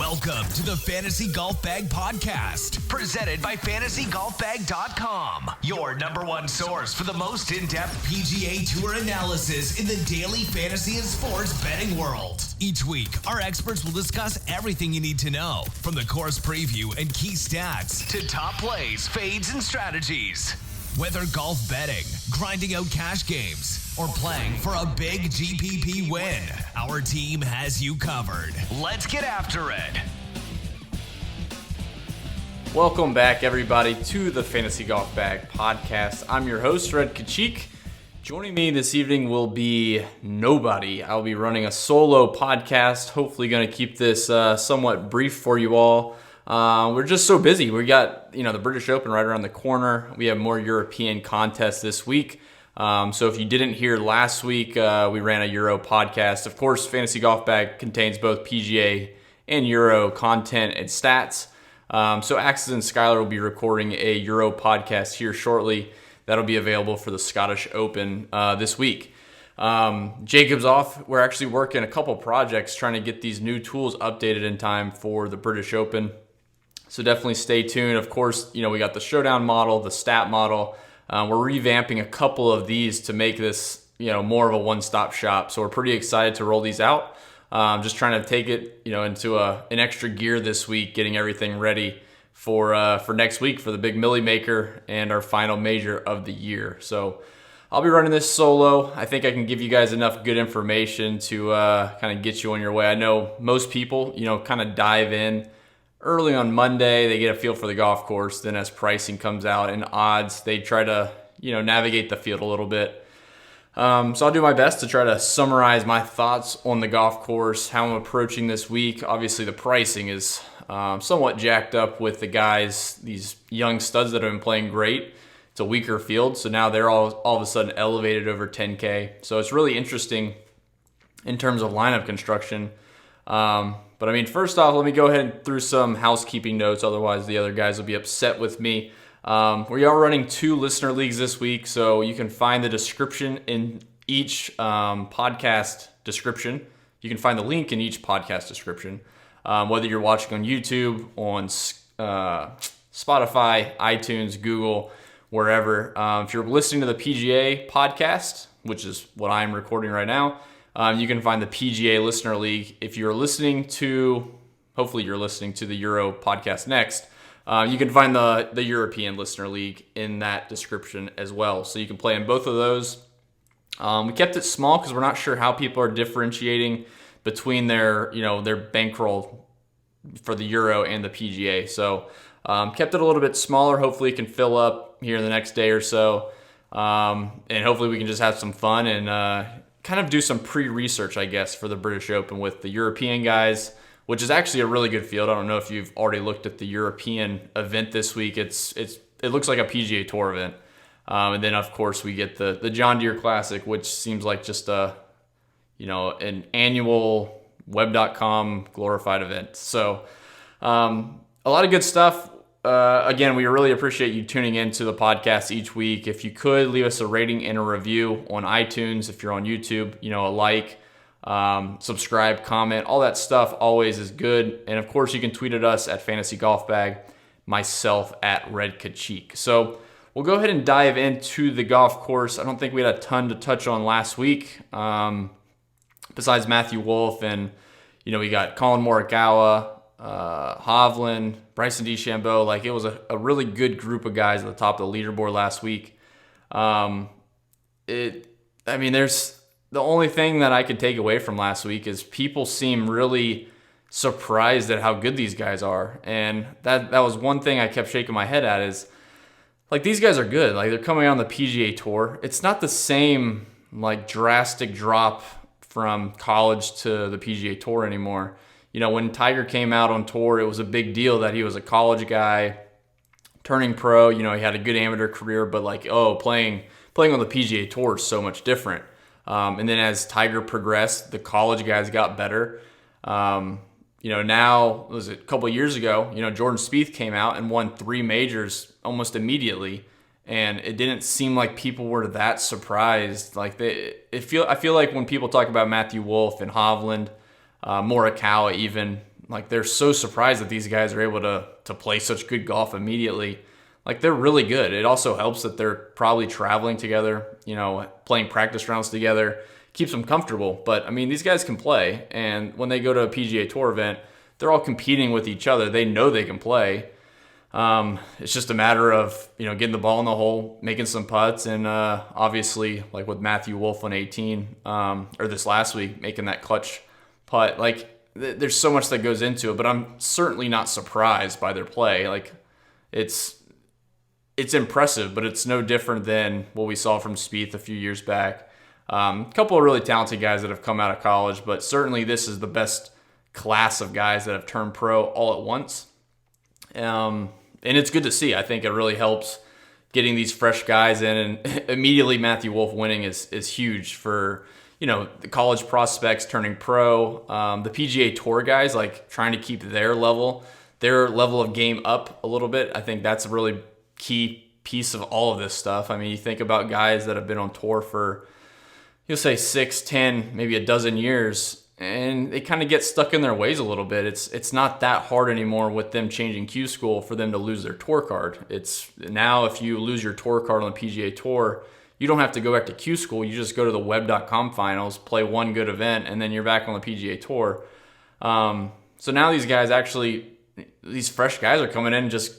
Welcome to the Fantasy Golf Bag Podcast, presented by FantasyGolfBag.com, your number one source for the most in-depth PGA Tour analysis in the daily fantasy and sports betting world. Each week, our experts will discuss everything you need to know, from the course preview and key stats to top plays, fades, and strategies. Whether golf betting, grinding out cash games, or playing for a big GPP win, our team has you covered. Let's get after it. Welcome back, everybody, to the Fantasy Golf Bag Podcast. I'm your host, Redkacheek. Joining me this evening will be nobody. I'll be running a solo podcast, hopefully going to keep this somewhat brief for you all. We're just so busy. We got, the British Open right around the corner. We have more European contests this week. So if you didn't hear last week, we ran a Euro podcast. Of course, Fantasy Golf Bag contains both PGA and Euro content and stats. So Axis and Skylar will be recording a Euro podcast here shortly. That'll be available for the Scottish Open this week. Jacob's off. We're actually working a couple projects trying to get these new tools updated in time for the British Open. So definitely stay tuned. Of course, we got the showdown model, the stat model. We're revamping a couple of these to make this, more of a one-stop shop. So we're pretty excited to roll these out. Just trying to take it, into an extra gear this week, getting everything ready for next week for the big Millie Maker and our final major of the year. So I'll be running this solo. I think I can give you guys enough good information to kind of get you on your way. I know most people, kind of dive in early on Monday. They get a feel for the golf course. Then as pricing comes out and odds, they try to, navigate the field a little bit. So I'll do my best to try to summarize my thoughts on the golf course, how I'm approaching this week. Obviously, the pricing is somewhat jacked up with the guys, these young studs that have been playing great. It's a weaker field, so now they're all of a sudden elevated over 10K. So it's really interesting in terms of lineup construction. But first off, let me go ahead and through some housekeeping notes. Otherwise, the other guys will be upset with me. We are running 2 listener leagues this week, so you can find the description in each podcast description. You can find the link in each podcast description. Whether you're watching on YouTube, on Spotify, iTunes, Google, wherever. If you're listening to the PGA podcast, which is what I'm recording right now, you can find the PGA Listener League. If you're listening to, hopefully you're listening to the Euro podcast next, you can find the European Listener League in that description as well. So you can play in both of those. We kept it small because we're not sure how people are differentiating between their bankroll for the Euro and the PGA. So kept it a little bit smaller. Hopefully it can fill up here in the next day or so. And hopefully we can just have some fun and kind of do some pre-research, I guess, for the British Open with the European guys, which is actually a really good field. I don't know if you've already looked at the European event this week. It looks like a PGA Tour event. And then, of course, we get the John Deere Classic, which seems like just an annual web.com glorified event. So a lot of good stuff. Again, we really appreciate you tuning into the podcast each week. If you could, leave us a rating and a review on iTunes. If you're on YouTube, a like, subscribe, comment, all that stuff always is good. And of course, you can tweet at us at Fantasy Golf Bag, myself at Redkacheek. So we'll go ahead and dive into the golf course. I don't think we had a ton to touch on last week, besides Matthew Wolff and, we got Colin Morikawa, Hovland, Bryson DeChambeau. It was a really good group of guys at the top of the leaderboard last week. There's the only thing that I could take away from last week is people seem really surprised at how good these guys are. And that was one thing I kept shaking my head at is these guys are good. They're coming on the PGA Tour. It's not the same drastic drop from college to the PGA Tour anymore. When Tiger came out on tour, it was a big deal that he was a college guy turning pro. He had a good amateur career, but playing on the PGA Tour is so much different. And then as Tiger progressed, the college guys got better. Now, was it a couple of years ago, Jordan Spieth came out and won 3 majors almost immediately. And it didn't seem like people were that surprised. I feel like when people talk about Matthew Wolff and Hovland, Morikawa even, like they're so surprised that these guys are able to play such good golf immediately. Like they're really good. It also helps that they're probably traveling together, playing practice rounds together, keeps them comfortable. But I mean, these guys can play, and when they go to a PGA Tour event, they're all competing with each other. They know they can play. It's just a matter of, getting the ball in the hole, making some putts, and obviously, like with Matthew Wolff on 18, or this last week, making that clutch putt. Like, there's so much that goes into it, but I'm certainly not surprised by their play. Like, it's impressive, but it's no different than what we saw from Spieth a few years back. A couple of really talented guys that have come out of college, but certainly this is the best class of guys that have turned pro all at once. And it's good to see. I think it really helps getting these fresh guys in, and immediately Matthew Wolff winning is huge for, the college prospects turning pro, the PGA Tour guys, like trying to keep their level of game up a little bit. I think that's a really key piece of all of this stuff. I mean, you think about guys that have been on tour for, you'll say 6, 10, maybe a dozen years, and they kind of get stuck in their ways a little bit. It's not that hard anymore with them changing Q school for them to lose their tour card. It's now, if you lose your tour card on the PGA Tour, you don't have to go back to Q school. You just go to the web.com finals, play one good event, and then you're back on the PGA Tour. So now these guys these fresh guys are coming in and just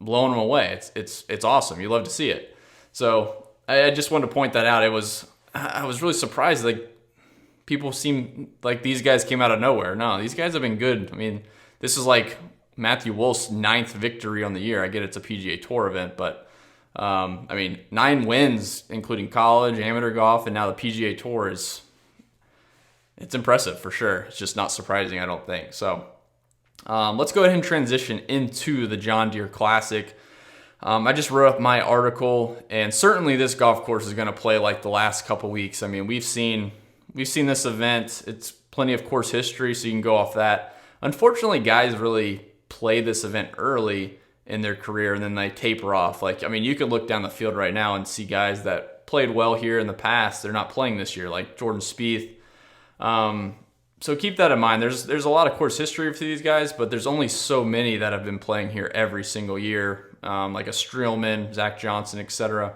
blowing them away. It's awesome. You love to see it. So I just wanted to point that out. I was really surprised. Like, people seem like these guys came out of nowhere. No, these guys have been good. I mean, this is like Matthew Wolff's 9th victory on the year. I get it's a PGA Tour event, but 9 wins, including college, amateur golf, and now the PGA Tour it's impressive for sure. It's just not surprising, I don't think. So let's go ahead and transition into the John Deere Classic. I just wrote up my article, and certainly this golf course is going to play like the last couple weeks. I mean, we've seen this event. It's plenty of course history, so you can go off that. Unfortunately, guys really play this event early in their career, and then they taper off. Like, I mean, you could look down the field right now and see guys that played well here in the past. They're not playing this year, like Jordan Spieth. So keep that in mind. There's a lot of course history for these guys, but there's only so many that have been playing here every single year, like a Streelman, Zach Johnson, etc.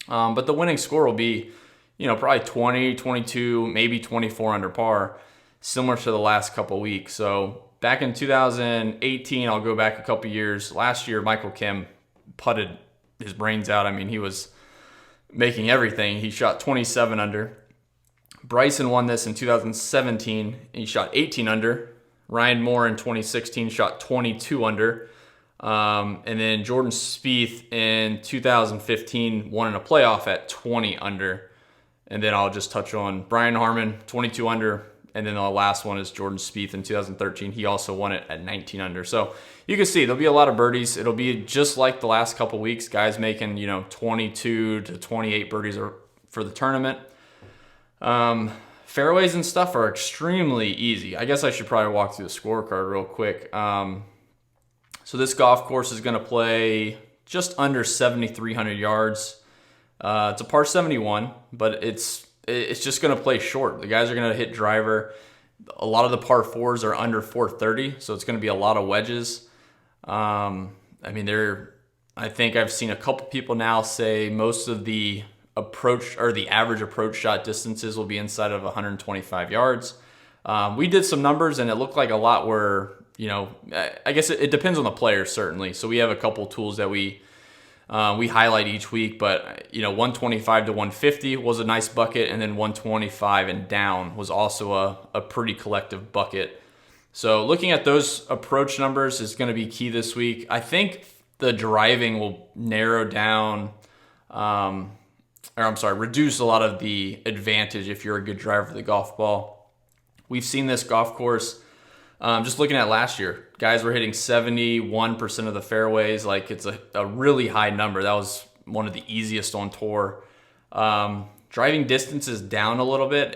But the winning score will be, probably 20, 22, maybe 24 under par, similar to the last couple weeks. So back in 2018, I'll go back a couple years. Last year, Michael Kim putted his brains out. I mean, he was making everything. He shot 27 under. Bryson won this in 2017. He shot 18 under. Ryan Moore in 2016 shot 22 under. And then Jordan Spieth in 2015 won in a playoff at 20 under. And then I'll just touch on Brian Harman, 22 under. And then the last one is Jordan Spieth in 2013. He also won it at 19 under. So you can see there'll be a lot of birdies. It'll be just like the last couple weeks, guys making, 22 to 28 birdies for the tournament. Fairways and stuff are extremely easy. I guess I should probably walk through the scorecard real quick. So this golf course is going to play just under 7,300 yards. It's a par 71, but it's just going to play short. The guys are going to hit driver. A lot of the par 4s are under 430, so it's going to be a lot of wedges. I think I've seen a couple people now say most of the approach or the average approach shot distances will be inside of 125 yards. We did some numbers, and it looked like a lot were, I guess it depends on the player, certainly. So we have a couple tools that we highlight each week, but 125 to 150 was a nice bucket, and then 125 and down was also a pretty collective bucket. So looking at those approach numbers is going to be key this week. I think the driving will narrow down, reduce a lot of the advantage if you're a good driver of the golf ball. We've seen this golf course, just looking at last year, guys were hitting 71% of the fairways. Like, it's a really high number. That was one of the easiest on tour. Driving distance is down a little bit.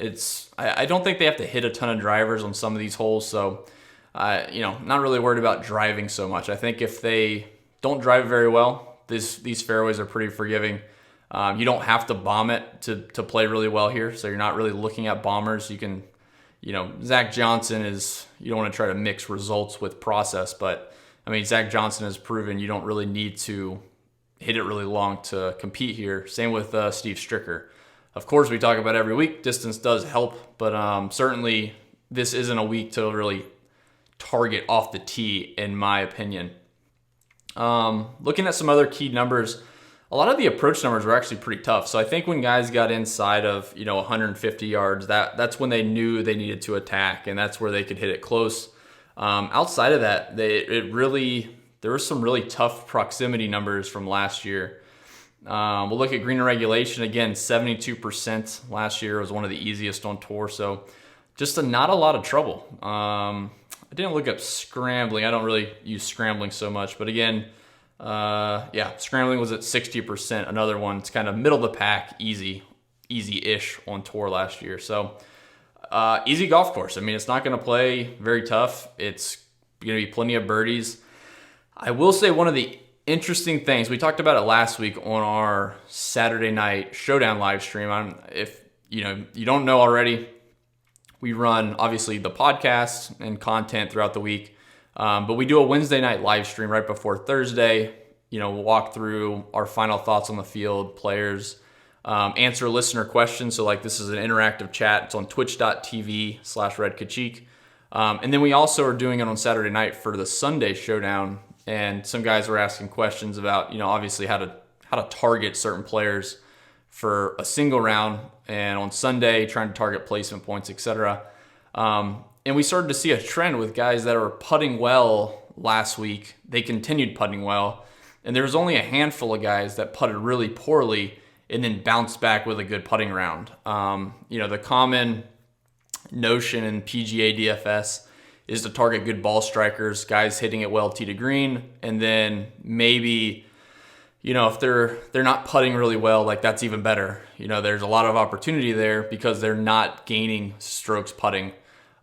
I don't think they have to hit a ton of drivers on some of these holes. So, not really worried about driving so much. I think if they don't drive very well, these fairways are pretty forgiving. You don't have to bomb it to play really well here. So you're not really looking at bombers. You can Zach Johnson you don't want to try to mix results with process, but I mean, Zach Johnson has proven you don't really need to hit it really long to compete here. Same with Steve Stricker. Of course, we talk about every week, distance does help, but certainly this isn't a week to really target off the tee, in my opinion. Looking at some other key numbers, a lot of the approach numbers were actually pretty tough. So I think when guys got inside of 150 yards, that's when they knew they needed to attack, and that's where they could hit it close. Outside of that, there were some really tough proximity numbers from last year. We'll look at green and regulation again. 72% last year was one of the easiest on tour, so just not a lot of trouble. I didn't look up scrambling. I don't really use scrambling so much, but again, scrambling was at 60%. Another one. It's kind of middle of the pack, easy-ish on tour last year. So easy golf course. I mean, it's not going to play very tough. It's going to be plenty of birdies. I will say one of the interesting things, we talked about it last week on our Saturday night showdown live stream. If you don't know already, we run obviously the podcast and content throughout the week, but we do a Wednesday night live stream right before Thursday. We'll walk through our final thoughts on the field, players, answer listener questions. So this is an interactive chat. It's on twitch.tv/Redkacheek. And then we also are doing it on Saturday night for the Sunday showdown. And some guys were asking questions about, obviously how to target certain players for a single round, and on Sunday trying to target placement points, etc. And we started to see a trend with guys that were putting well last week. They continued putting well, and there was only a handful of guys that putted really poorly and then bounced back with a good putting round. The common notion in PGA DFS is to target good ball strikers, guys hitting it well tee to green, and then maybe, if they're not putting really well, that's even better. There's a lot of opportunity there because they're not gaining strokes putting.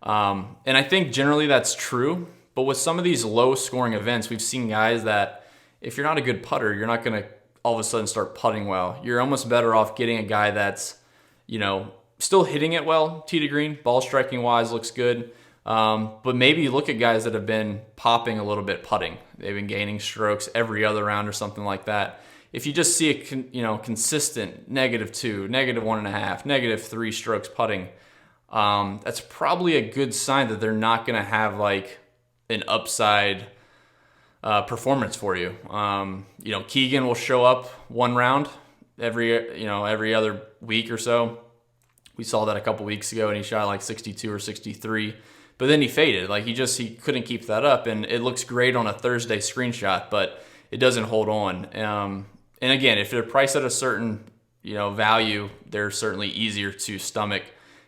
And I think generally that's true, but with some of these low scoring events, we've seen guys that if you're not a good putter, you're not going to all of a sudden start putting well. You're almost better off getting a guy that's, still hitting it well tee to green, ball striking wise looks good. But maybe you look at guys that have been popping a little bit putting. They've been gaining strokes every other round or something like that. If you just see a consistent -2, -1.5, -3 strokes putting, that's probably a good sign that they're not going to have an upside performance for you. Keegan will show up one round every other week or so. We saw that a couple weeks ago, and he shot 62 or 63. But then he faded. He couldn't keep that up, and it looks great on a Thursday screenshot, but it doesn't hold on. And again, if they're priced at a certain value, they're certainly easier to stomach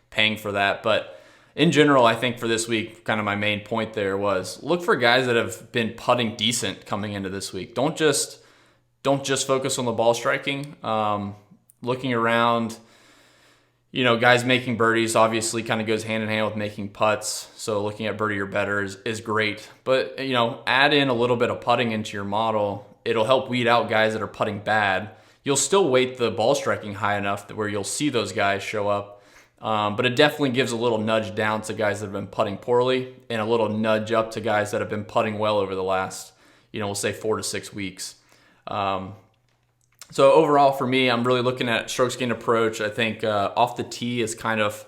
paying for that. But in general, I think for this week, kind of my main point there was look for guys that have been putting decent coming into this week. Don't just focus on the ball striking. Looking around. Guys making birdies obviously kind of goes hand in hand with making putts. So looking at birdie or better is great. But, add in a little bit of putting into your model. It'll help weed out guys that are putting bad. You'll still weight the ball striking high enough that where you'll see those guys show up. But it definitely gives a little nudge down to guys that have been putting poorly and a little nudge up to guys that have been putting well over the last, we'll say 4 to 6 weeks. So overall for me, I'm really looking at strokes gained approach. I think off the tee is kind of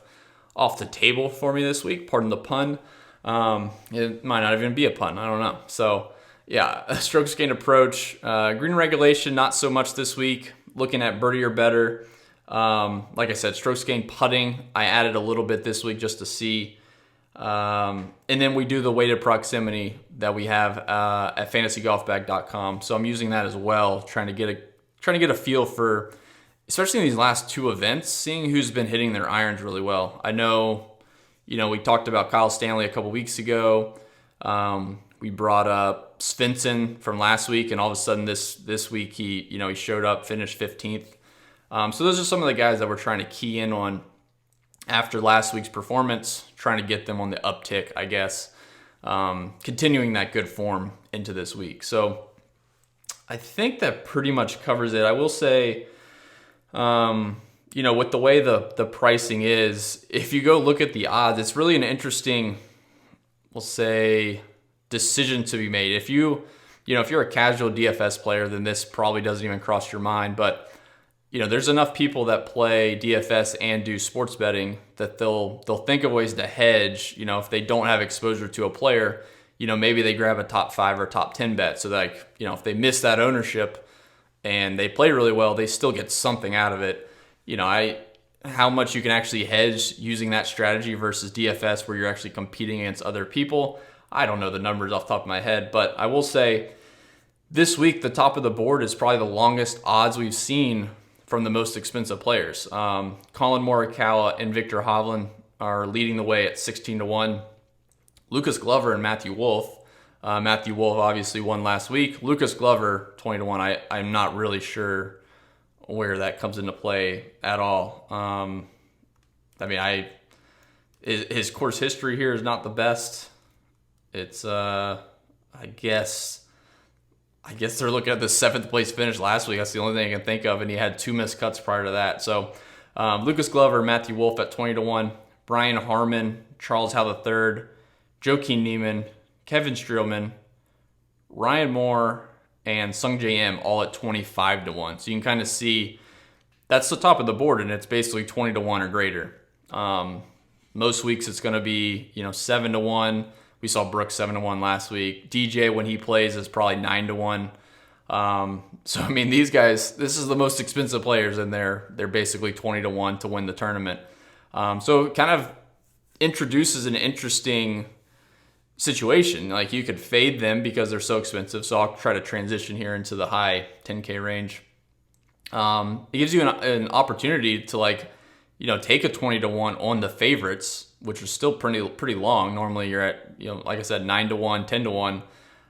off the table for me this week. Pardon the pun. It might not even be a pun. I don't know. So yeah, strokes gained approach. Green regulation, not so much this week. Looking at birdie or better. Like I said, strokes gained putting. I added a little bit this week just to see. And then we do the weighted proximity that we have at fantasygolfbag.com. So I'm using that as well, trying to get a feel for, especially in these last two events, seeing who's been hitting their irons really well. I know, we talked about Kyle Stanley a couple weeks ago. We brought up Svensson from last week, and all of a sudden this week he showed up, finished 15th. So those are some of the guys that we're trying to key in on after last week's performance, trying to get them on the uptick, I guess, continuing that good form into this week. So I think that pretty much covers it. I will say, with the way the pricing is, if you go look at the odds, it's really an interesting, we'll say, decision to be made. If you're a casual DFS player, then this probably doesn't even cross your mind. But there's enough people that play DFS and do sports betting that they'll think of ways to hedge. If they don't have exposure to a player, maybe they grab a top 5 or top 10 bet. So like, if they miss that ownership and they play really well, they still get something out of it. How much you can actually hedge using that strategy versus DFS where you're actually competing against other people, I don't know the numbers off the top of my head, but I will say this week, the top of the board is probably the longest odds we've seen from the most expensive players. Colin Morikawa and Victor Hovland are leading the way at 16-1. Lucas Glover and Matthew Wolff. Matthew Wolff obviously won last week. Lucas Glover, 20-1. I'm not really sure where that comes into play at all. His course history here is not the best. It's I guess they're looking at the 7th place finish last week. That's the only thing I can think of, and he had 2 missed cuts prior to that. So Lucas Glover, Matthew Wolff at 20-1, Brian Harmon, Charles Howell III, Joaquin Niemann, Kevin Streelman, Ryan Moore, and Sung J M all at 25-1. So you can kind of see that's the top of the board, and it's basically 20-1 or greater. Most weeks it's going to be 7-1. We saw Brooks 7-1 last week. DJ, when he plays, is probably 9-1. These guys, this is the most expensive players, and they're basically 20-1 to win the tournament. So it kind of introduces an interesting situation. Like, you could fade them because they're so expensive. So I'll try to transition here into the high 10K range. It gives you an opportunity to take a 20-1 on the favorites, which is still pretty long. Normally you're at, like I said, 9-1,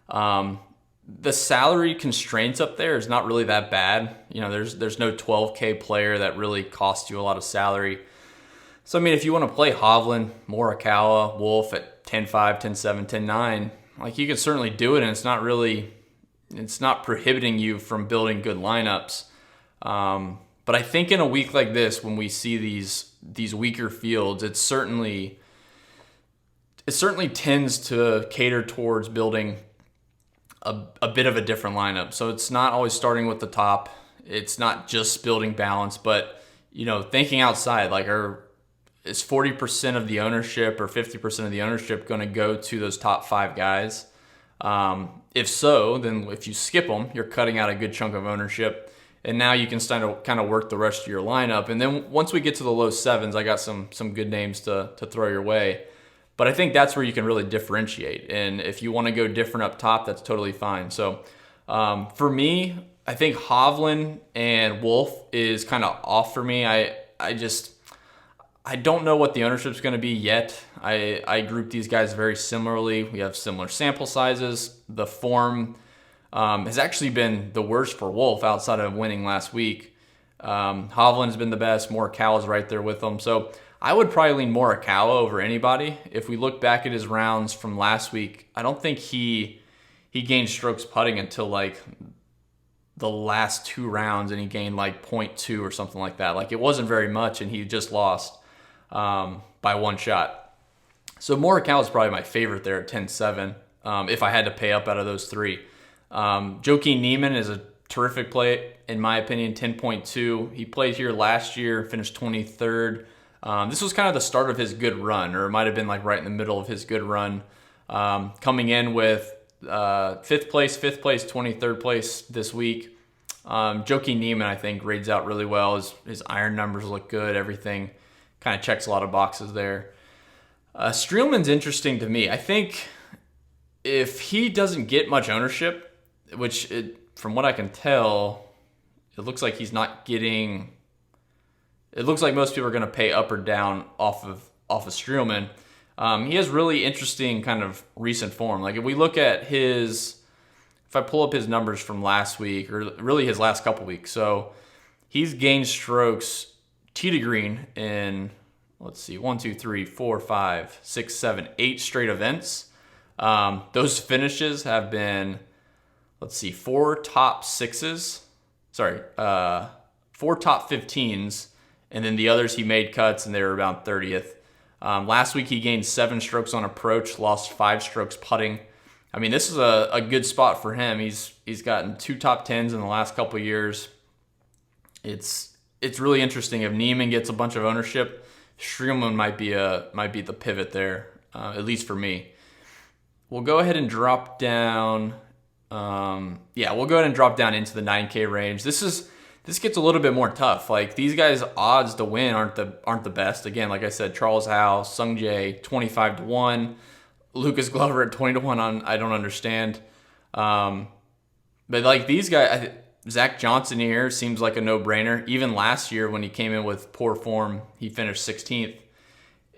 10-1. The salary constraints up there is not really that bad. There's no 12K player that really costs you a lot of salary. So, if you want to play Hovland, Morikawa, Wolff at 10-5, 10-7, 10-9, you can certainly do it, and it's not prohibiting you from building good lineups. But I think in a week like this, when we see these weaker fields, it certainly tends to cater towards building a bit of a different lineup. So it's not always starting with the top. It's not just building balance, but thinking outside. Is 40% of the ownership or 50% of the ownership going to go to those top 5 guys? If so, then if you skip them, you're cutting out a good chunk of ownership. And now you can start to kind of work the rest of your lineup. And then once we get to the low 7s, I got some good names to throw your way. But I think that's where you can really differentiate. And if you want to go different up top, that's totally fine. So for me, I think Hovland and Wolff is kind of off for me. I don't know what the ownership is going to be yet. I group these guys very similarly. We have similar sample sizes. The form has actually been the worst for Wolff outside of winning last week. Hovland has been the best. Morikawa is right there with him. So I would probably lean Morikawa over anybody. If we look back at his rounds from last week, I don't think he gained strokes putting until the last 2 rounds, and he gained 0.2 or something like that. It wasn't very much, and he just lost by 1 shot. So Morikawa is probably my favorite there at 10-7 if I had to pay up out of those 3. Joaquin Niemann is a terrific play, in my opinion, 10.2. He played here last year, finished 23rd. This was kind of the start of his good run, or it might have been right in the middle of his good run. Coming in with 5th place, 23rd place this week. Joaquin Niemann, I think, grades out really well. His iron numbers look good. Everything kind of checks a lot of boxes there. Streelman's interesting to me. I think if he doesn't get much ownership, from what I can tell, it looks like he's not getting. It looks like most people are going to pay up or down off of Streelman. He has really interesting kind of recent form. If we look at if I pull up his numbers from last week, or really his last couple weeks, so he's gained strokes tee to green in, 1, 2, 3, 4, 5, 6, 7, 8 straight events. Those finishes have been, 4 top 6s, 4 top 15s, And then the others he made cuts, and they were about 30th. Last week he gained 7 strokes on approach, lost 5 strokes putting. I mean, this is a good spot for him. He's gotten 2 top 10s in the last couple of years. It's really interesting. If Neiman gets a bunch of ownership, Streelman might be the pivot there, at least for me. We'll go ahead and drop down. We'll go ahead and drop down into the 9K range. This gets a little bit more tough. Like, these guys' odds to win aren't the best. Again, like I said, Charles Howell, Sung Jae 25-1, Lucas Glover at 20-1. I don't understand. But like these guys, Zach Johnson here seems like a no-brainer. Even last year when he came in with poor form, he finished 16th.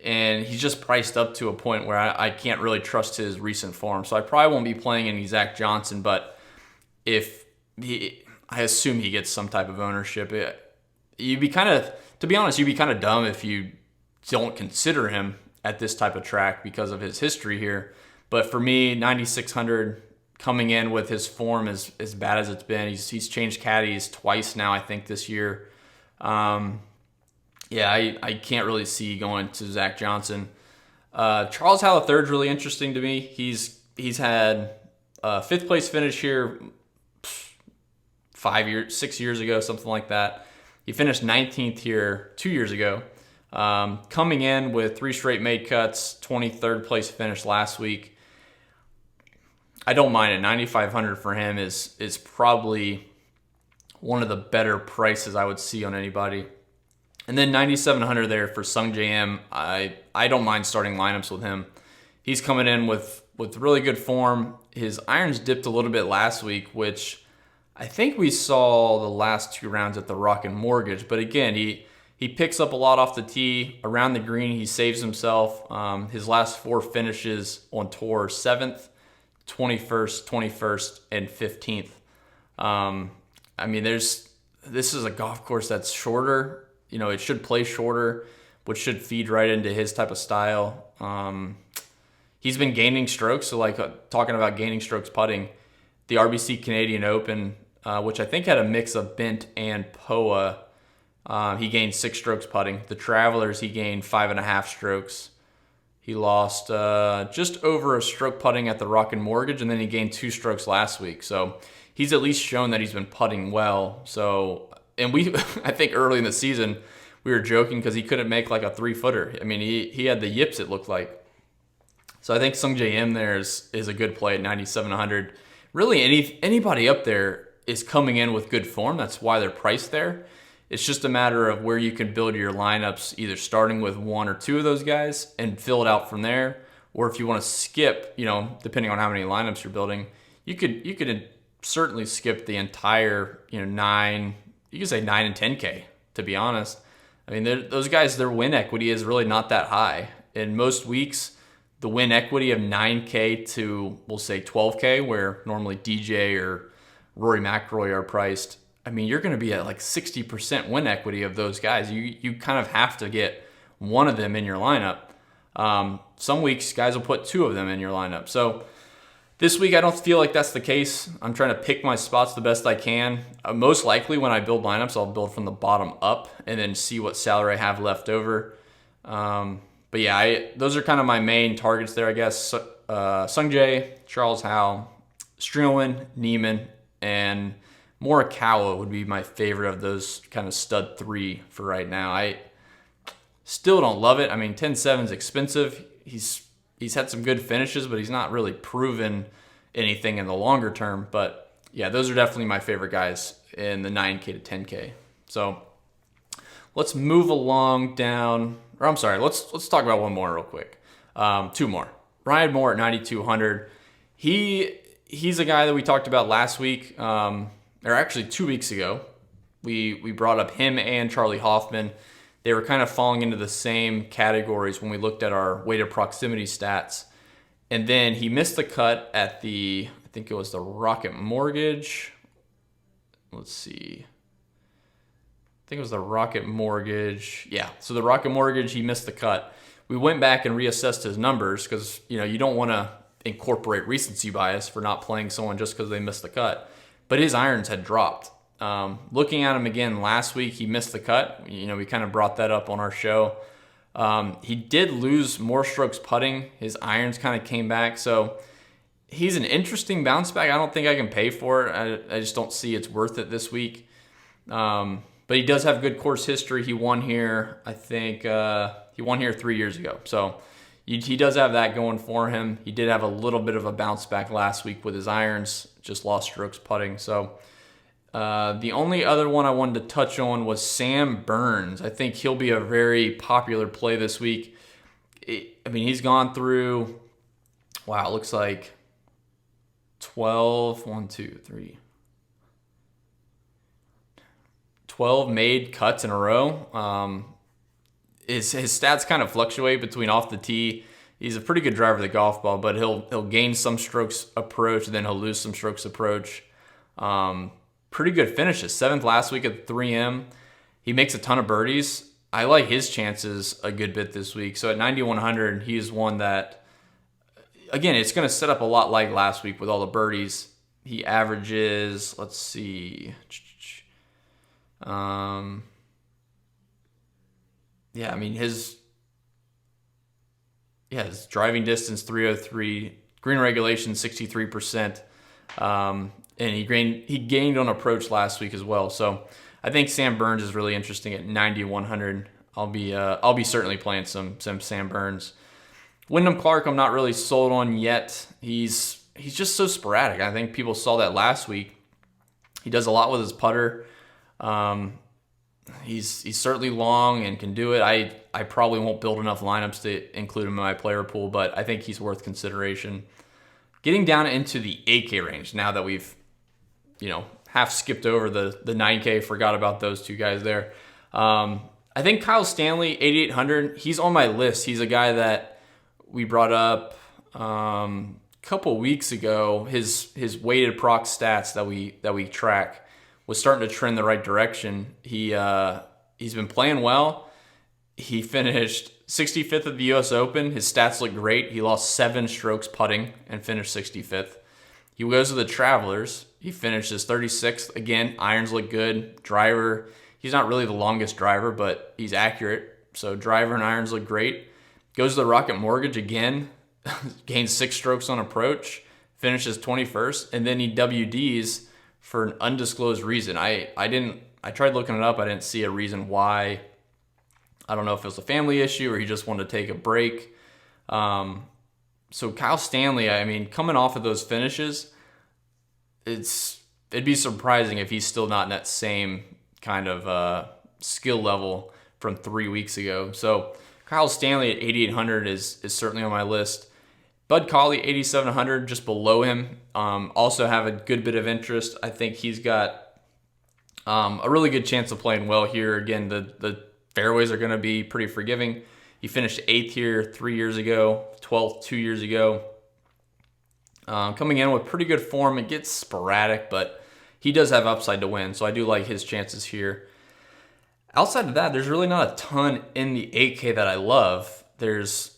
And he's just priced up to a point where I can't really trust his recent form. So I probably won't be playing any Zach Johnson, but I assume he gets some type of ownership. To be honest, you'd be kind of dumb if you don't consider him at this type of track because of his history here. But for me, 9,600 coming in with his form as bad as it's been. He's changed caddies twice now, I think, this year. I can't really see going to Zach Johnson. Charles Howell III is really interesting to me. He's had a 5th place finish here 6 years ago, something like that. He finished 19th here 2 years ago. Coming in with 3 straight made cuts, 23rd place finish last week. I don't mind it. 9,500 for him is probably one of the better prices I would see on anybody. And then 9,700 there for Sung J.M. I don't mind starting lineups with him. He's coming in with really good form. His irons dipped a little bit last week, which I think we saw the last 2 rounds at the Rocket Mortgage. But again, he picks up a lot off the tee. Around the green, he saves himself. His last 4 finishes on tour, 7th, 21st, 21st, and 15th. This is a golf course that's shorter. It should play shorter, which should feed right into his type of style. He's been gaining strokes. So talking about gaining strokes putting, the RBC Canadian Open, which I think had a mix of bent and POA, he gained 6 strokes putting. The Travelers, he gained 5.5 strokes. He lost just over a stroke putting at the Rocket Mortgage, and then he gained 2 strokes last week. So he's at least shown that he's been putting well. So, and I think early in the season, we were joking because he couldn't make like a 3-footer. I mean, he had the yips, it looked like. So I think Sung J.M. there is a good play at 9,700. Really, anybody up there is coming in with good form. That's why they're priced there. It's just a matter of where you can build your lineups, either starting with 1 or 2 of those guys and fill it out from there. Or if you want to skip, depending on how many lineups you're building, you could certainly skip the entire, 9. You could say 9 and 10K, to be honest. I mean, those guys, their win equity is really not that high. In most weeks, the win equity of 9K to, we'll say 12K, where normally DJ or Rory McIlroy are priced, I mean, you're going to be at like 60% win equity of those guys. You kind of have to get one of them in your lineup. Some weeks, guys will put 2 of them in your lineup. So this week, I don't feel like that's the case. I'm trying to pick my spots the best I can. Most likely, when I build lineups, I'll build from the bottom up and then see what salary I have left over. But yeah, those are kind of my main targets there, I guess. Sung Jae, Charles Howell, Streelman, Neiman, and Morikawa would be my favorite of those kind of stud 3 for right now. I still don't love it. I mean, 10-7 is expensive. He's had some good finishes, but he's not really proven anything in the longer term. But yeah, those are definitely my favorite guys in the 9K to 10K. So let's move along down. Or I'm sorry, let's talk about one more real quick. 2 more. Ryan Moore at 9,200. He's a guy that we talked about last week, or actually 2 weeks ago. We brought up him and Charlie Hoffman. They were kind of falling into the same categories when we looked at our weighted proximity stats. And then he missed the cut at I think it was the Rocket Mortgage. Let's see. I think it was the Rocket Mortgage. Yeah, so the Rocket Mortgage, he missed the cut. We went back and reassessed his numbers because, you don't want to incorporate recency bias for not playing someone just because they missed the cut. But his irons had dropped. Looking at him again last week, he missed the cut. We kind of brought that up on our show. He did lose more strokes putting. His irons kind of came back. So he's an interesting bounce back. I don't think I can pay for it. I just don't see it's worth it this week. But he does have good course history. He won here, I think, he won here 3 years ago. So he does have that going for him. He did have a little bit of a bounce back last week with his irons, just lost strokes putting. So the only other one I wanted to touch on was Sam Burns. I think he'll be a very popular play this week. He's gone through, it looks like 12 made cuts in a row. His stats kind of fluctuate between off the tee. He's a pretty good driver of the golf ball, but he'll gain some strokes approach, then he'll lose some strokes approach. Pretty good finishes. 7th last week at 3M. He makes a ton of birdies. I like his chances a good bit this week. So at 9,100, he's one that, again, it's going to set up a lot like last week with all the birdies. He averages, let's see, his driving distance 303, green regulation 63%, and he gained on approach last week as well. So I think Sam Burns is really interesting at 9,100. I'll be certainly playing some Sam Burns. Wyndham Clark, I'm not really sold on yet. He's just so sporadic. I think people saw that last week. He does a lot with his putter. He's certainly long and can do it. I probably won't build enough lineups to include him in my player pool, but I think he's worth consideration. Getting down into the 8K range, now that we've, half skipped over the 9K, forgot about those two guys there. I think Kyle Stanley, 8,800, he's on my list. He's a guy that we brought up a couple weeks ago. His weighted proc stats that we track was starting to trend the right direction. He's been playing well. He finished 65th at the U.S. Open. His stats look great. He lost 7 strokes putting and finished 65th. He goes to the Travelers. He finishes 36th. Again, irons look good. Driver, he's not really the longest driver, but he's accurate. So driver and irons look great. Goes to the Rocket Mortgage again. Gains 6 strokes on approach. Finishes 21st. And then he WDs for an undisclosed reason. I tried looking it up. I didn't see a reason why. I don't know if it was a family issue or he just wanted to take a break. So Kyle Stanley, coming off of those finishes, it'd be surprising if he's still not in that same kind of skill level from 3 weeks ago. So Kyle Stanley at 8,800 is certainly on my list. Bud Cauley, 8,700, just below him. Also have a good bit of interest. I think he's got a really good chance of playing well here. Again, the fairways are going to be pretty forgiving. He finished 8th here 3 years ago, 12th 2 years ago. Coming in with pretty good form. It gets sporadic, but he does have upside to win, so I do like his chances here. Outside of that, there's really not a ton in the 8K that I love. There's,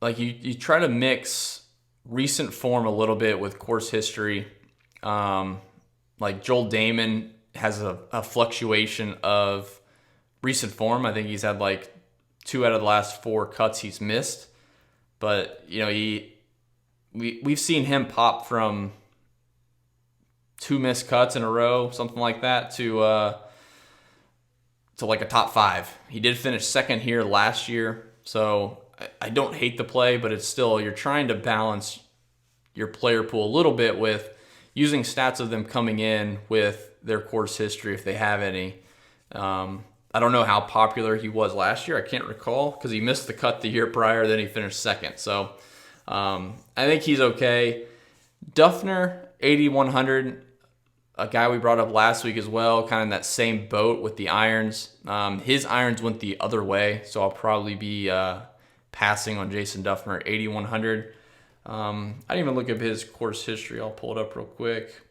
you try to mix recent form a little bit with course history. Joel Damon has a fluctuation of recent form. I think he's had 2 out of the last 4 cuts he's missed. But, we've seen him pop from 2 missed cuts in a row, something like that, to a top 5. He did finish 2nd here last year, so I don't hate the play, but it's still, you're trying to balance your player pool a little bit with using stats of them coming in with their course history if they have any. I don't know how popular he was last year. I can't recall because he missed the cut the year prior, then he finished 2nd. So I think he's okay. Duffner, 8,100, a guy we brought up last week as well, kind of in that same boat with the irons. His irons went the other way, so I'll probably be passing on Jason Duffner at 8,100. I didn't even look up his course history. I'll pull it up real quick.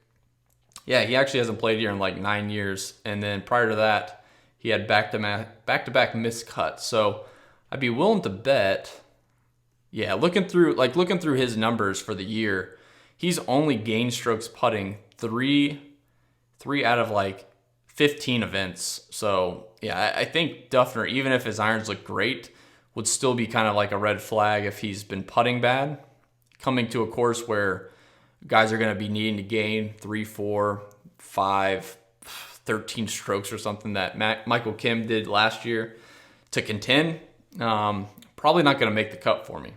Yeah, he actually hasn't played here in 9 years. And then prior to that, he had back-to-back missed cuts. So I'd be willing to bet, looking through his numbers for the year, he's only gained strokes putting three out of 15 events. So yeah, I think Duffner, even if his irons look great, would still be kind of like a red flag if he's been putting bad. Coming to a course where guys are going to be needing to gain 3, 4, 5, 13 strokes or something that Michael Kim did last year to contend, probably not going to make the cut for me.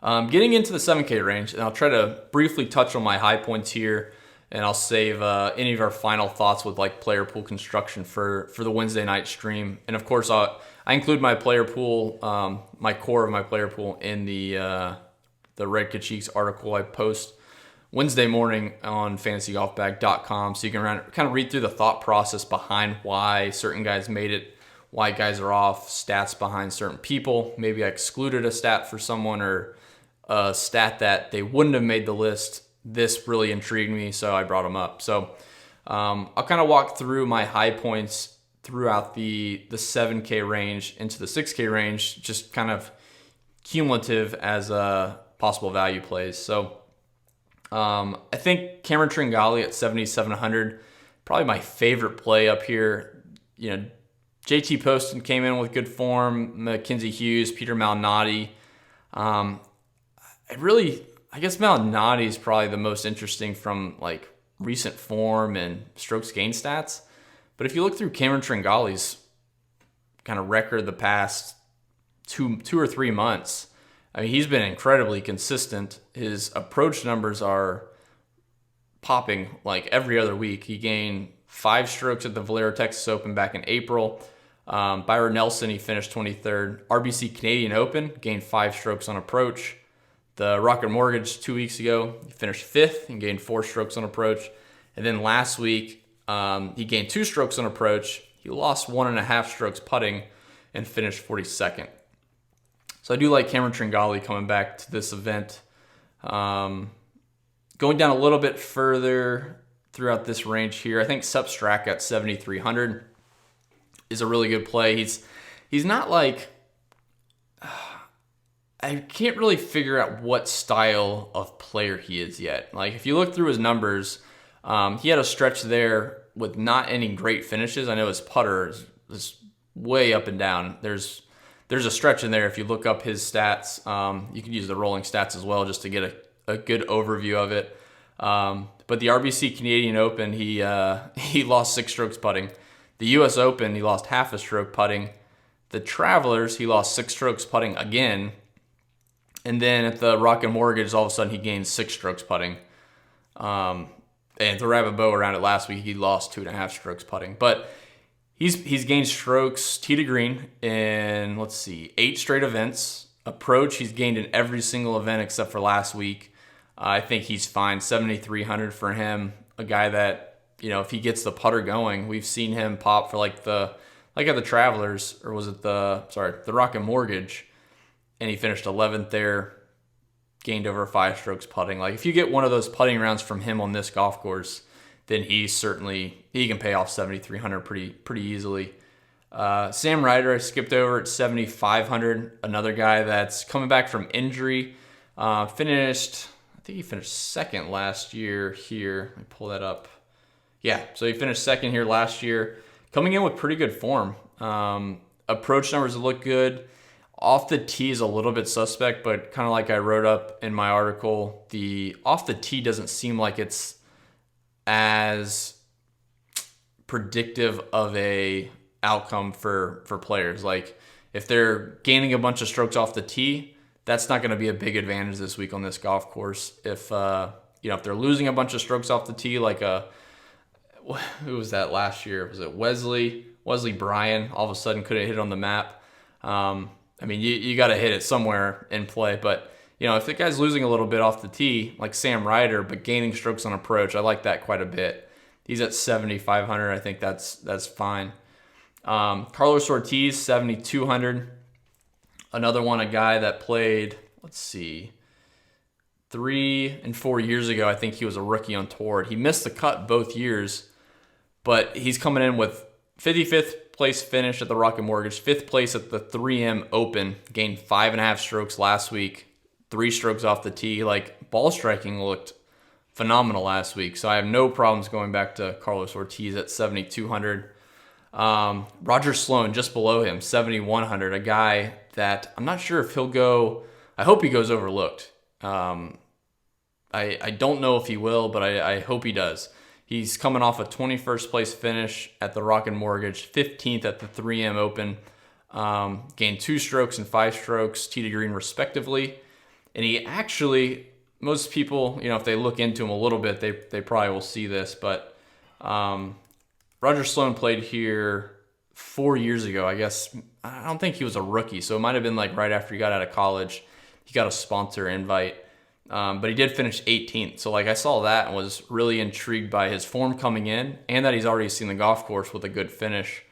Getting into the 7K range, and I'll try to briefly touch on my high points here, and I'll save any of our final thoughts with like player pool construction for the Wednesday night stream. And of course, I include my player pool, my core of my player pool in the Redkacheek's article I post Wednesday morning on fantasygolfbag.com, so you can kind of read through the thought process behind why certain guys made it, why guys are off, stats behind certain people. Maybe I excluded a stat for someone or a stat that they wouldn't have made the list. This really intrigued me, so I brought them up. So I'll kind of walk through my high points throughout the 7K range into the 6K range, just kind of cumulative as possible value plays. So I think Cameron Tringali at 7,700, probably my favorite play up here. You know, JT Poston came in with good form, Mackenzie Hughes, Peter Malnati. I guess Malnati is probably the most interesting from like recent form and strokes gain stats. But if you look through Cameron Tringali's kind of record the past two or 3 months, I mean, he's been incredibly consistent. His approach numbers are popping like every other week. He gained 5 strokes at the Valero Texas Open back in April. Byron Nelson, he finished 23rd. RBC Canadian Open, gained 5 strokes on approach. The Rocket Mortgage 2 weeks ago, he finished 5th and gained 4 strokes on approach. And then last week, he gained 2 strokes on approach. He lost 1.5 strokes putting and finished 42nd. So I do like Cameron Tringali coming back to this event. Going down a little bit further throughout this range here, I think Sepp Strack at 7,300 is a really good play. He's not like... I can't really figure out what style of player he is yet. Like, if you look through his numbers, he had a stretch there with not any great finishes. I know his putter is way up and down. There's a stretch in there. If you look up his stats, you can use the rolling stats as well just to get a good overview of it. But the RBC Canadian Open, he lost 6 strokes putting. The U.S. Open, he lost half a stroke putting. The Travelers, he lost 6 strokes putting again. And then at the Rocket Mortgage, all of a sudden he gained 6 strokes putting. And to wrap a bow around it, last week he lost 2.5 strokes putting. But he's gained strokes tee to green in, 8 straight events. Approach, he's gained in every single event except for last week. I think he's fine. 7,300 for him. A guy that, you know, if he gets the putter going, we've seen him pop for like at the Travelers, or was it the Rocket Mortgage. And he finished 11th there, gained over 5 strokes putting. Like, if you get one of those putting rounds from him on this golf course, then he can pay off 7,300 pretty easily. Sam Ryder, I skipped over at 7,500. Another guy that's coming back from injury. I think he finished 2nd last year here. Let me pull that up. Yeah, so he finished 2nd here last year. Coming in with pretty good form. Approach numbers look good. Off the tee is a little bit suspect, but kind of like I wrote up in my article, the off the tee doesn't seem like it's as predictive of a outcome for players. Like, if they're gaining a bunch of strokes off the tee, that's not going to be a big advantage this week on this golf course. If if they're losing a bunch of strokes off the tee, like who was that last year? Was it Wesley Bryan? All of a sudden couldn't hit on the map. I mean, you got to hit it somewhere in play, but if the guy's losing a little bit off the tee, like Sam Ryder, but gaining strokes on approach, I like that quite a bit. He's at 7,500. I think that's fine. Carlos Ortiz, 7,200. Another one, a guy that played, 3 and 4 years ago. I think he was a rookie on tour. He missed the cut both years, but he's coming in with 55th place finish at the Rocket Mortgage, 5th place at the 3M Open, gained 5.5 strokes last week, 3 strokes off the tee. Like, ball striking looked phenomenal last week. So I have no problems going back to Carlos Ortiz at 7,200. Roger Sloan just below him, 7,100. A guy that I'm not sure if he'll go. I hope he goes overlooked. I don't know if he will, but I hope he does. He's coming off a 21st place finish at the Rocket Mortgage, 15th at the 3M Open, gained 2 strokes and 5 strokes, tee to green respectively. And he actually, most people, if they look into him a little bit, they probably will see this. But Roger Sloan played here 4 years ago. I guess, I don't think he was a rookie, so it might have been like right after he got out of college. He got a sponsor invite. But he did finish 18th. So I saw that and was really intrigued by his form coming in and that he's already seen the golf course with a good finish.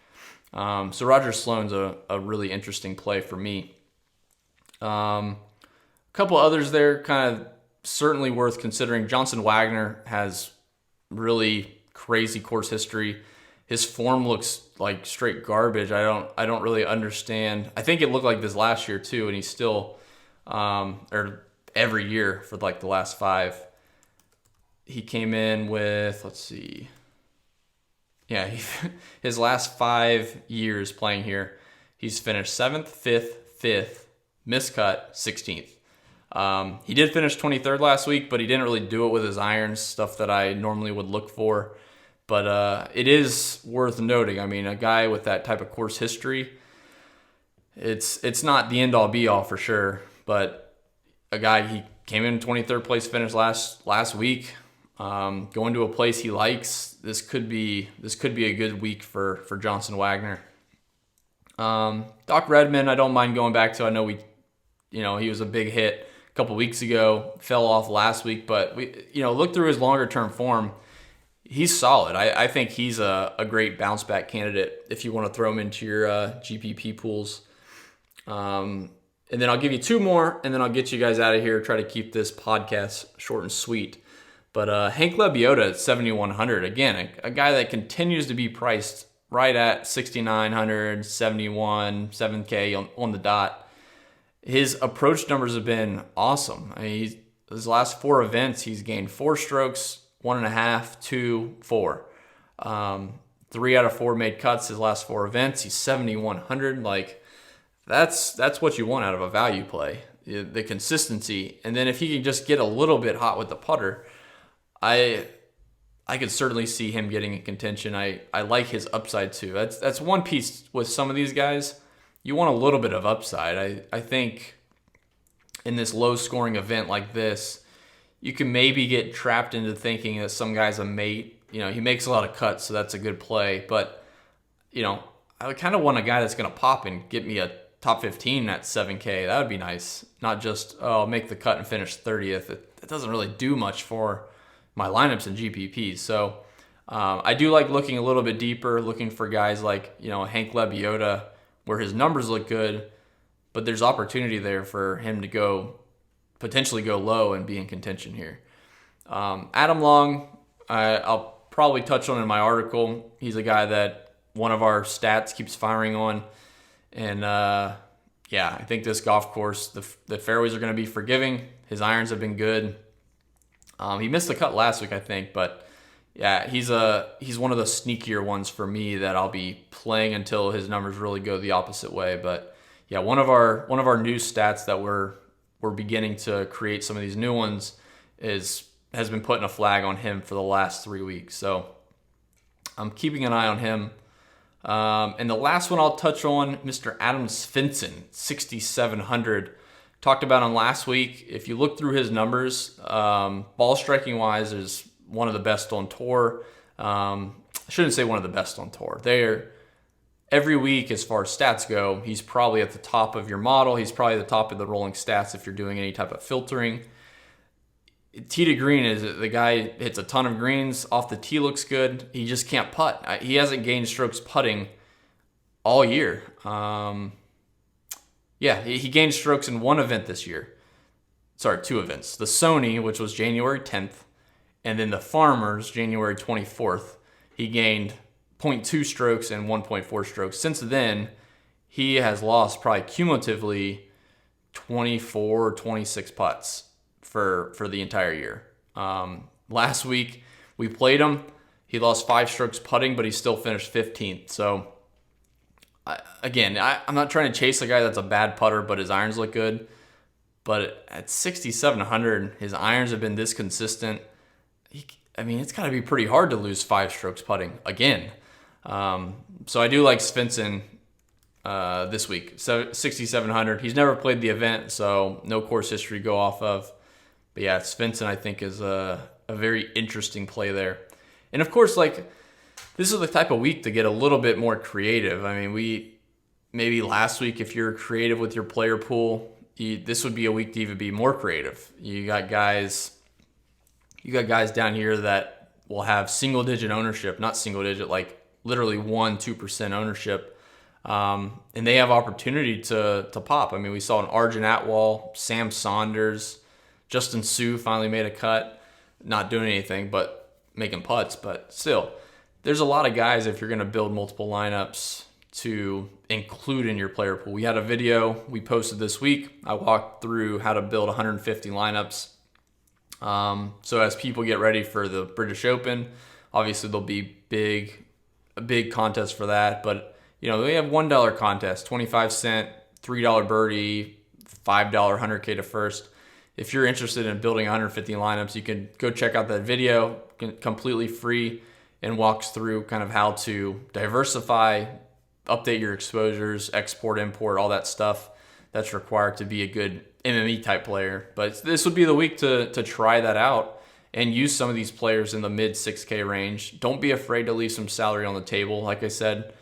So Roger Sloan's a really interesting play for me. A couple others there kind of certainly worth considering. Johnson Wagner has really crazy course history. His form looks like straight garbage. I don't really understand. I think it looked like this last year too, and he's still every year for the last 5. He came in with, let's see. Yeah, his last 5 years playing here, he's finished 7th, 5th, miscut, 16th. He did finish 23rd last week, but he didn't really do it with his irons, stuff that I normally would look for. But it is worth noting. I mean, a guy with that type of course history, it's not the end-all be-all for sure, but a guy, he came in 23rd place finish last week, going to a place he likes. This could be a good week for Johnson Wagner. Doc Redman, I don't mind going back to. I know he was a big hit a couple weeks ago, fell off last week, but we look through his longer term form. He's solid. I think he's a great bounce back candidate if you want to throw him into your GPP pools. And then I'll give you 2 more, and then I'll get you guys out of here. Try to keep this podcast short and sweet. But Hank Lebioda at 7,100. Again, a guy that continues to be priced right at 6,900, 71, 7K on the dot. His approach numbers have been awesome. I mean, his last 4 events, he's gained 4 strokes, 1.5, 2, 4. 3 out of 4 made cuts his last 4 events. He's 7,100. That's what you want out of a value play, the consistency. And then if he can just get a little bit hot with the putter, I could certainly see him getting in contention. I like his upside too. That's one piece with some of these guys. You want a little bit of upside. I think in this low scoring event like this, you can maybe get trapped into thinking that some guy's a mate. He makes a lot of cuts, so that's a good play. But, I kind of want a guy that's going to pop and get me a top 15 at 7K. That would be nice. Not just, I'll make the cut and finish 30th. It doesn't really do much for my lineups and GPPs. So I do like looking a little bit deeper, looking for guys like, Hank Lebioda, where his numbers look good, but there's opportunity there for him to potentially go low and be in contention here. Adam Long, I'll probably touch on in my article. He's a guy that one of our stats keeps firing on. And I think this golf course, the fairways are going to be forgiving. His irons have been good. He missed the cut last week, I think, but yeah, he's one of the sneakier ones for me that I'll be playing until his numbers really go the opposite way. But yeah, one of our new stats that we're beginning to create some of these new ones has been putting a flag on him for the last 3 weeks. So I'm keeping an eye on him. And the last one I'll touch on, Mr. Adam Svensson, 6,700. Talked about him last week. If you look through his numbers, ball striking wise is one of the best on tour. I shouldn't say one of the best on tour. Every week, as far as stats go, he's probably at the top of your model. He's probably at the top of the rolling stats if you're doing any type of filtering. Tee to green is the guy hits a ton of greens. Off the tee looks good. He just can't putt. He hasn't gained strokes putting all year. He gained strokes in 1 event this year. Sorry, 2 events. The Sony, which was January 10th, and then the Farmers, January 24th. He gained 0.2 strokes and 1.4 strokes. Since then, he has lost probably cumulatively 24 or 26 putts for the entire year. Last week we played him. He lost 5 strokes putting, but he still finished 15th. So I'm not trying to chase a guy that's a bad putter, but his irons look good. But at 6,700, his irons have been this consistent. It's got to be pretty hard to lose 5 strokes putting again. So I do like Svensson this week. So 6,700. He's never played the event, so no course history to go off of. But yeah, Svensson I think is a very interesting play there. And of course, like, this is the type of week to get a little bit more creative. I mean, maybe last week, if you're creative with your player pool, this would be a week to even be more creative. You got guys down here that will have single digit ownership, not single digit, like literally 1-2% ownership. And they have opportunity to pop. I mean, we saw an Arjun Atwal, Sam Saunders, Justin Sue finally made a cut, not doing anything, but making putts. But still, there's a lot of guys, if you're going to build multiple lineups, to include in your player pool. We had a video we posted this week. I walked through how to build 150 lineups. So as people get ready for the British Open, obviously there'll be a big contest for that. But they have $1 contest, 25-cent, $3 birdie, $5 100K to first. If you're interested in building 150 lineups, you can go check out that video, completely free, and walks through kind of how to diversify, update your exposures, export, import, all that stuff that's required to be a good MME type player. But this would be the week to try that out and use some of these players in the mid 6K range. Don't be afraid to leave some salary on the table. Like I said,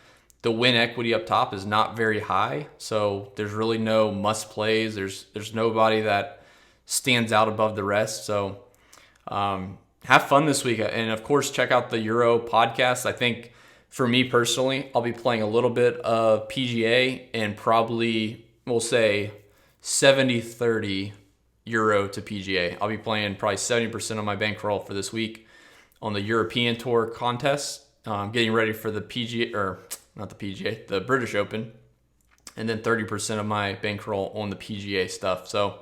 the win equity up top is not very high, so there's really no must plays. There's nobody that stands out above the rest. So have fun this week, and of course check out the Euro podcast. I think for me personally, I'll be playing a little bit of PGA and probably, we'll say, 70-30 Euro to PGA. I'll be playing probably 70% of my bankroll for this week on the European Tour contest, getting ready for the PGA, or not the PGA, the British Open, and then 30% of my bankroll on the PGA stuff. So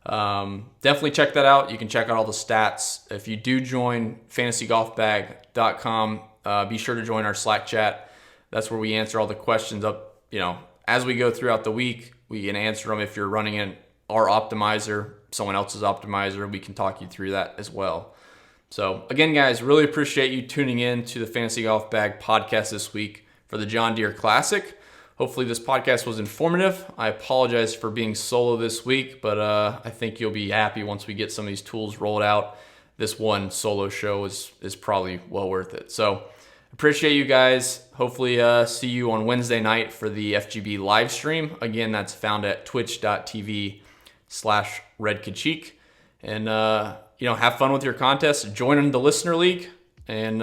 definitely check that out. You can check out all the stats. If you do join fantasygolfbag.com, be sure to join our Slack chat. That's where we answer all the questions up, as we go throughout the week. We can answer them. If you're running in our optimizer, someone else's optimizer, we can talk you through that as well. So again, guys, really appreciate you tuning in to the Fantasy Golf Bag podcast this week for the John Deere Classic. Hopefully this podcast was informative. I apologize for being solo this week, but I think you'll be happy once we get some of these tools rolled out. This one solo show is probably well worth it. So appreciate you guys. Hopefully see you on Wednesday night for the FGB live stream. Again, that's found at twitch.tv/Redkacheek. And, have fun with your contest. Join in the listener league. And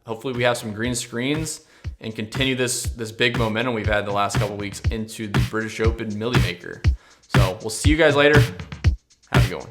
hopefully we have some green screens and continue this big momentum we've had the last couple weeks into the British Open Millie Maker. So we'll see you guys later. Have a good one.